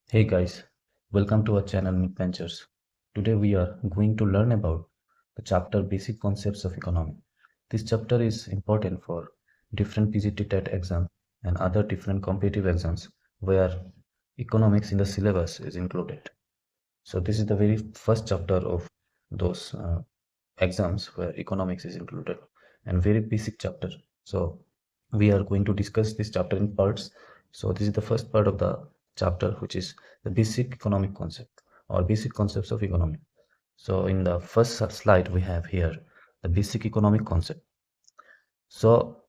Hey guys, welcome to our channel Nick Ventures. Today we are going to learn about the chapter Basic Concepts of Economy. This chapter is important for different PGT TET exam and other different competitive exams where economics in the syllabus is included. So this is the very first chapter of those exams where economics is included and very basic chapter. So we are going to discuss this chapter in parts. So this is the first part of the chapter, which is the basic economic concept or basic concepts of economy. So in the first slide we have here the basic economic concept. So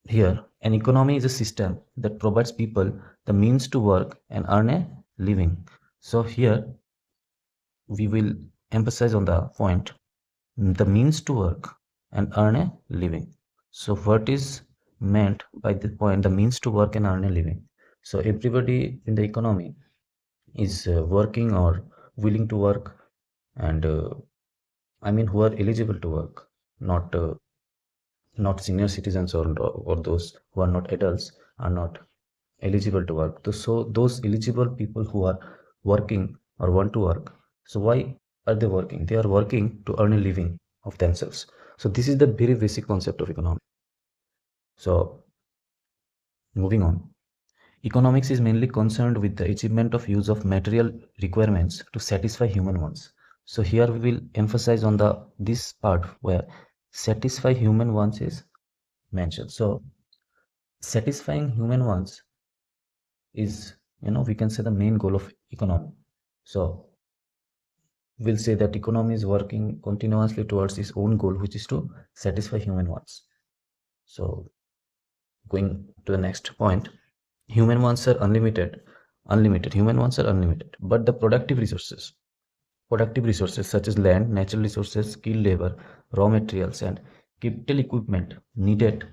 here an economy is a system that provides people the means to work and earn a living. So here we will emphasize on the point the means to work and earn a living. So what is meant by the point the means to work and earn a living? So everybody in the economy is working or willing to work, and I mean who are eligible to work, not senior citizens or those who are not adults are not eligible to work. So those eligible people who are working or want to work, so why are they working? They are working to earn a living of themselves. So this is the very basic concept of economics. So moving on, economics is mainly concerned with the achievement of use of material requirements to satisfy human wants. So here we will emphasize on the this part where satisfy human wants is mentioned. So satisfying human wants is, we can say the main goal of economy. So we'll say that economy is working continuously towards its own goal, which is to satisfy human wants. So going to the next point, human wants are unlimited. Human wants are unlimited, but the productive resources such as land, natural resources, skilled labor, raw materials, and capital equipment needed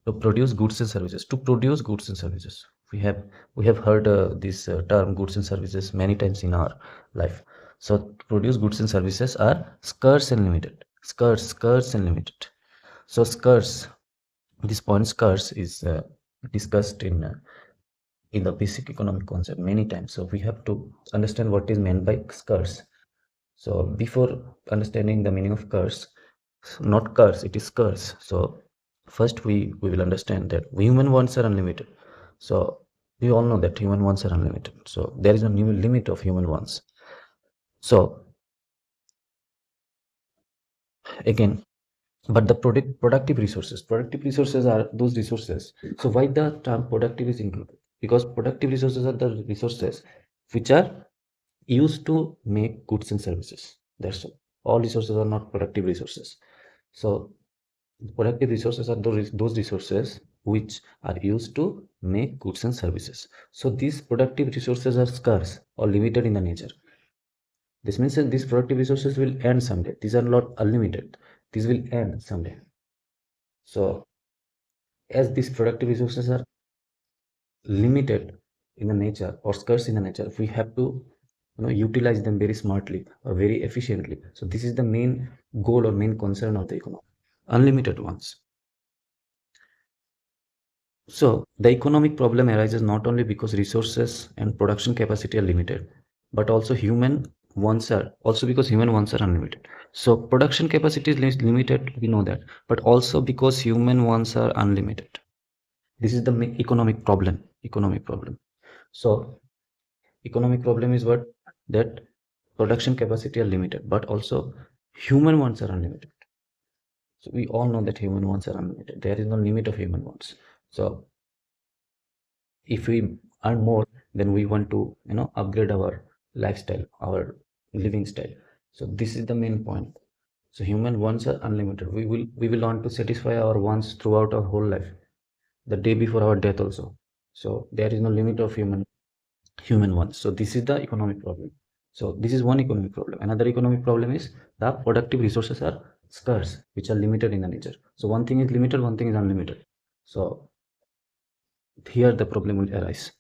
to produce goods and services. To produce goods and services, we have heard this term goods and services many times in our life. So to produce goods and services are scarce and limited. Scarce and limited. So scarce. This point scarce is discussed in the basic economic concept many times. So we have to understand what is meant by scarce. So before understanding the meaning of curse, not curse, it is curse. So first we will understand that human wants are unlimited. So we all know that human wants are unlimited. So there is a new limit of human wants. So again, but the productive resources are those resources. So why the term productive is included? Because productive resources are the resources which are used to make goods and services. That's all resources are not productive resources. So productive resources are those resources which are used to make goods and services. So these productive resources are scarce or limited in the nature. This means that these productive resources will end someday. These are not unlimited. These will end someday. So as these productive resources are limited in the nature or scarce in the nature, we have to utilize them very smartly or very efficiently. So this is the main goal or main concern of the economy. Unlimited ones. So the economic problem arises not only because resources and production capacity are limited, but also because human wants are unlimited. So production capacity is limited, we know that, but also because human wants are unlimited. This is the economic problem. So economic problem is what? That production capacity are limited, but also human wants are unlimited. So we all know that human wants are unlimited. There is no limit of human wants. So if we earn more, then we want to upgrade our lifestyle, our living style. So this is the main point. So human wants are unlimited. We will want to satisfy our wants throughout our whole life, the day before our death also. So there is no limit of human wants. So this is the economic problem. So this is one economic problem. Another economic problem is the productive resources are scarce, which are limited in the nature. So one thing is limited, one thing is unlimited. So here the problem will arise.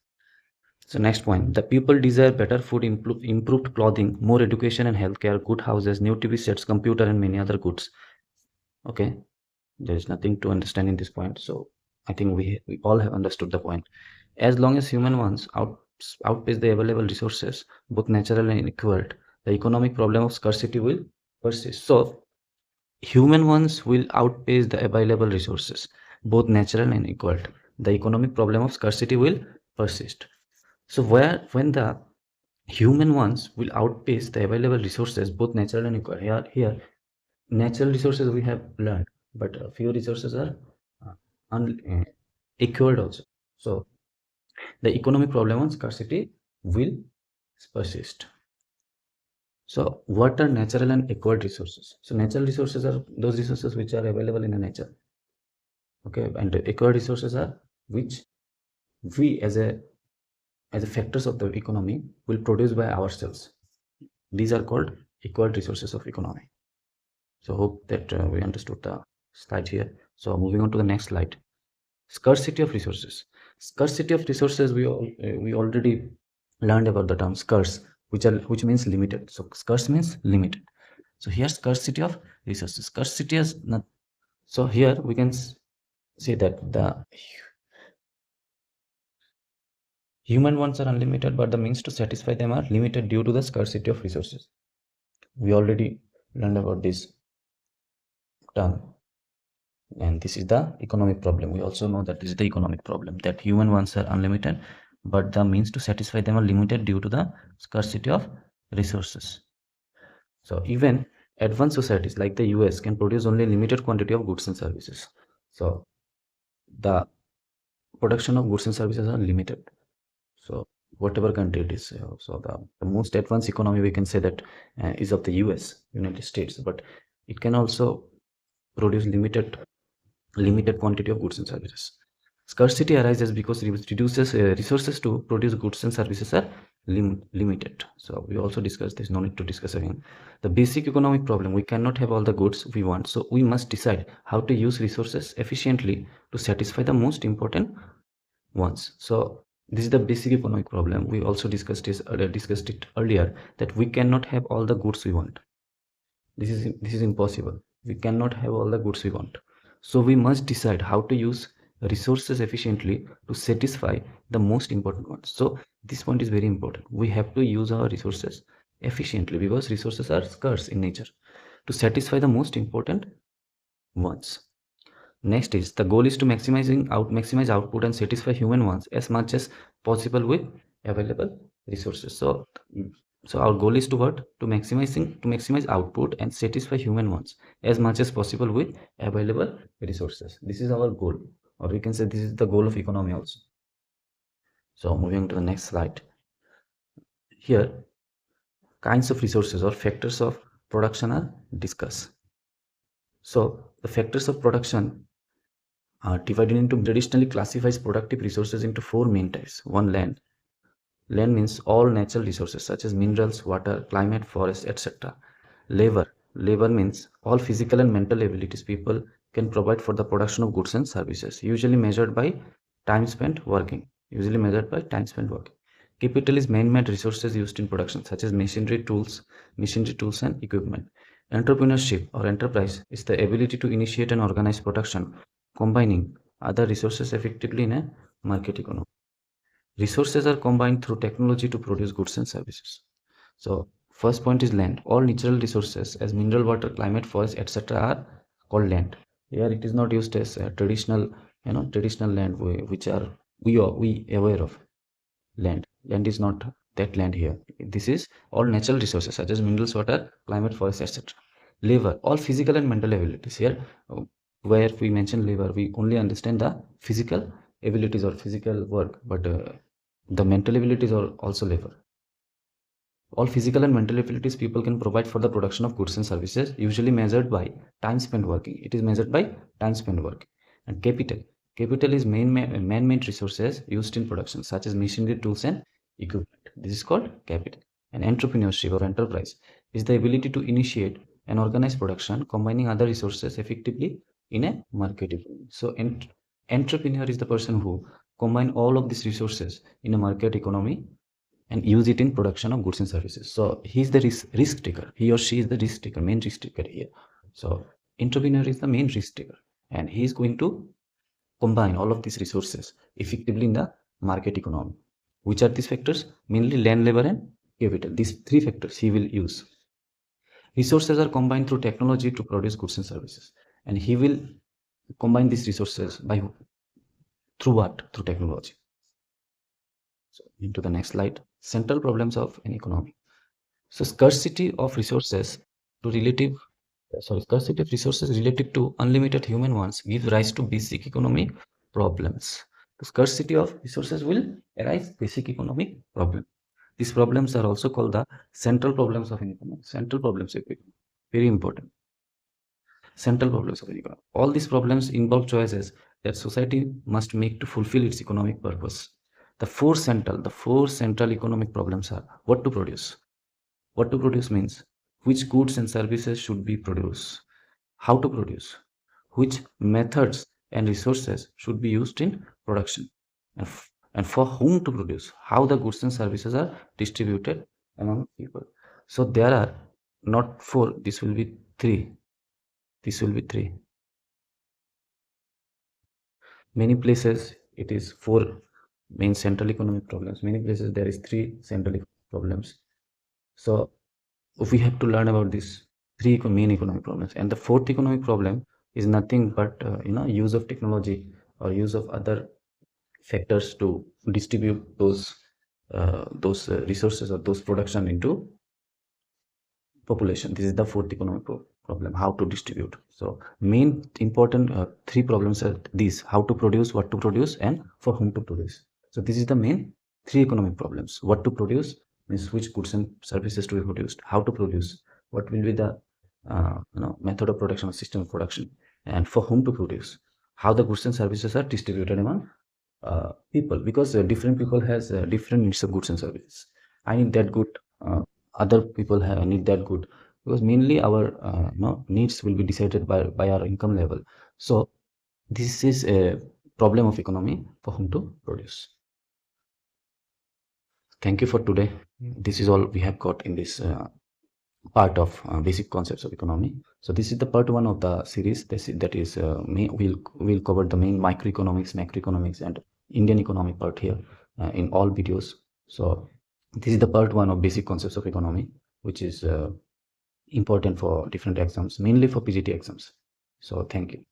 So next point, the people desire better food, improved clothing, more education and healthcare, good houses, new TV sets, computer and many other goods. Okay, there is nothing to understand in this point. So I think we all have understood the point. As long as human wants outpace the available resources, both natural and equal, the economic problem of scarcity will persist. So human ones will outpace the available resources, both natural and equal. The economic problem of scarcity will persist. So when the human ones will outpace the available resources, both natural and equal. Here natural resources we have learned, but few resources are uh, equal also. So the economic problem on scarcity will persist. So what are natural and equal resources? So natural resources are those resources which are available in the nature. Okay, and equal resources are which we as a factors of the economy will produce by ourselves. These are called equal resources of economy. So hope that we understood the slide here. So moving on to the next slide. Scarcity of resources. Scarcity of resources, we already learned about the term scarce, which means limited. So scarce means limited. So here scarcity of resources. Scarcity is not. So here we can say that the human wants are unlimited, but the means to satisfy them are limited due to the scarcity of resources. We already learned about this term. And this is the economic problem. We also know that this is the economic problem, that human wants are unlimited, but the means to satisfy them are limited due to the scarcity of resources. So even advanced societies like the US can produce only a limited quantity of goods and services. So the production of goods and services are limited. So whatever country it is, so the most advanced economy we can say that is of the US, United States, but it can also produce limited quantity of goods and services. Scarcity arises because reduces resources to produce goods and services are limited. So we also discussed this, no need to discuss again. The basic economic problem, we cannot have all the goods we want, so we must decide how to use resources efficiently to satisfy the most important ones. So this is the basic economic problem. We also discussed it earlier, that we cannot have all the goods we want. This is impossible. We cannot have all the goods we want. So we must decide how to use resources efficiently to satisfy the most important ones. So this point is very important. We have to use our resources efficiently because resources are scarce in nature to satisfy the most important ones. Next is the goal is to maximize output and satisfy human wants as much as possible with available resources. So our goal is to what? To maximize output and satisfy human wants as much as possible with available resources. This is our goal, or we can say this is the goal of economy also. So moving to the next slide. Here, kinds of resources or factors of production are discussed. So the factors of production are divided into traditionally classifies productive resources into four main types. One, land. Land means all natural resources such as minerals, water, climate, forest, etc. Labor. Labor means all physical and mental abilities people can provide for the production of goods and services, usually measured by time spent working. Capital is man-made resources used in production such as machinery tools and equipment. Entrepreneurship or enterprise is the ability to initiate and organize production, combining other resources effectively in a market economy. Resources are combined through technology to produce goods and services. So first point is land. All natural resources as mineral water, climate, forest, etc. are called land. Here it is not used as traditional land which are we aware of. Land is not that land here. This is all natural resources such as minerals, water, climate, forest, etc. Labor, all physical and mental abilities. Here where we mention labor, we only understand the physical abilities or physical work, but the mental abilities are also labor. All physical and mental abilities people can provide for the production of goods and services, usually measured by time spent working. It is measured by time spent working. And capital is man-made resources used in production such as machinery, tools and equipment. This is called capital. And entrepreneurship or enterprise is the ability to initiate and organize production, combining other resources effectively in a market economy. So entrepreneur is the person who combine all of these resources in a market economy and use it in production of goods and services. So he's the risk taker. He or she is the risk taker, main risk taker here. So entrepreneur is the main risk taker, and he is going to combine all of these resources effectively in the market economy. Which are these factors? Mainly land, labor, and capital. These three factors he will use. Resources are combined through technology to produce goods and services, and he will combine these resources by through what? Through technology. So into the next slide. Central problems of an economy. So scarcity of resources relative to unlimited human ones gives rise to basic economic problems. The scarcity of resources will arise basic economic problem. These problems are also called the central problems of an economy. Central problems of economy. Very important. Central problems of an economy. All these problems involve choices that society must make to fulfill its economic purpose. The four central economic problems are what to produce. What to produce means which goods and services should be produced, how to produce, which methods and resources should be used in production, and for whom to produce, how the goods and services are distributed among people. So there are not four, this will be three. This will be three. Many places it is four main central economic problems. Many places there is three central economic problems. So we have to learn about these three main economic problems, and the fourth economic problem is nothing but use of technology or use of other factors to distribute those resources or those production into population. This is the fourth economic problem, how to distribute. So main important three problems are these: how to produce, what to produce, and for whom to produce. So this is the main three economic problems. What to produce means which goods and services to be produced, how to produce, what will be the method of production or system of production, and for whom to produce, how the goods and services are distributed among people, because different people has different needs of goods and services. I need that good, other people need that good, because mainly our needs will be decided by our income level. So this is a problem of economy, for whom to produce. Thank you for today. This is all we have got in this part of basic concepts of economy. So this is the part one of the series. That is we'll cover the main microeconomics, macroeconomics, and Indian economic part here in all videos. So this is the part one of basic concepts of economy, which is important for different exams, mainly for PGT exams. So thank you.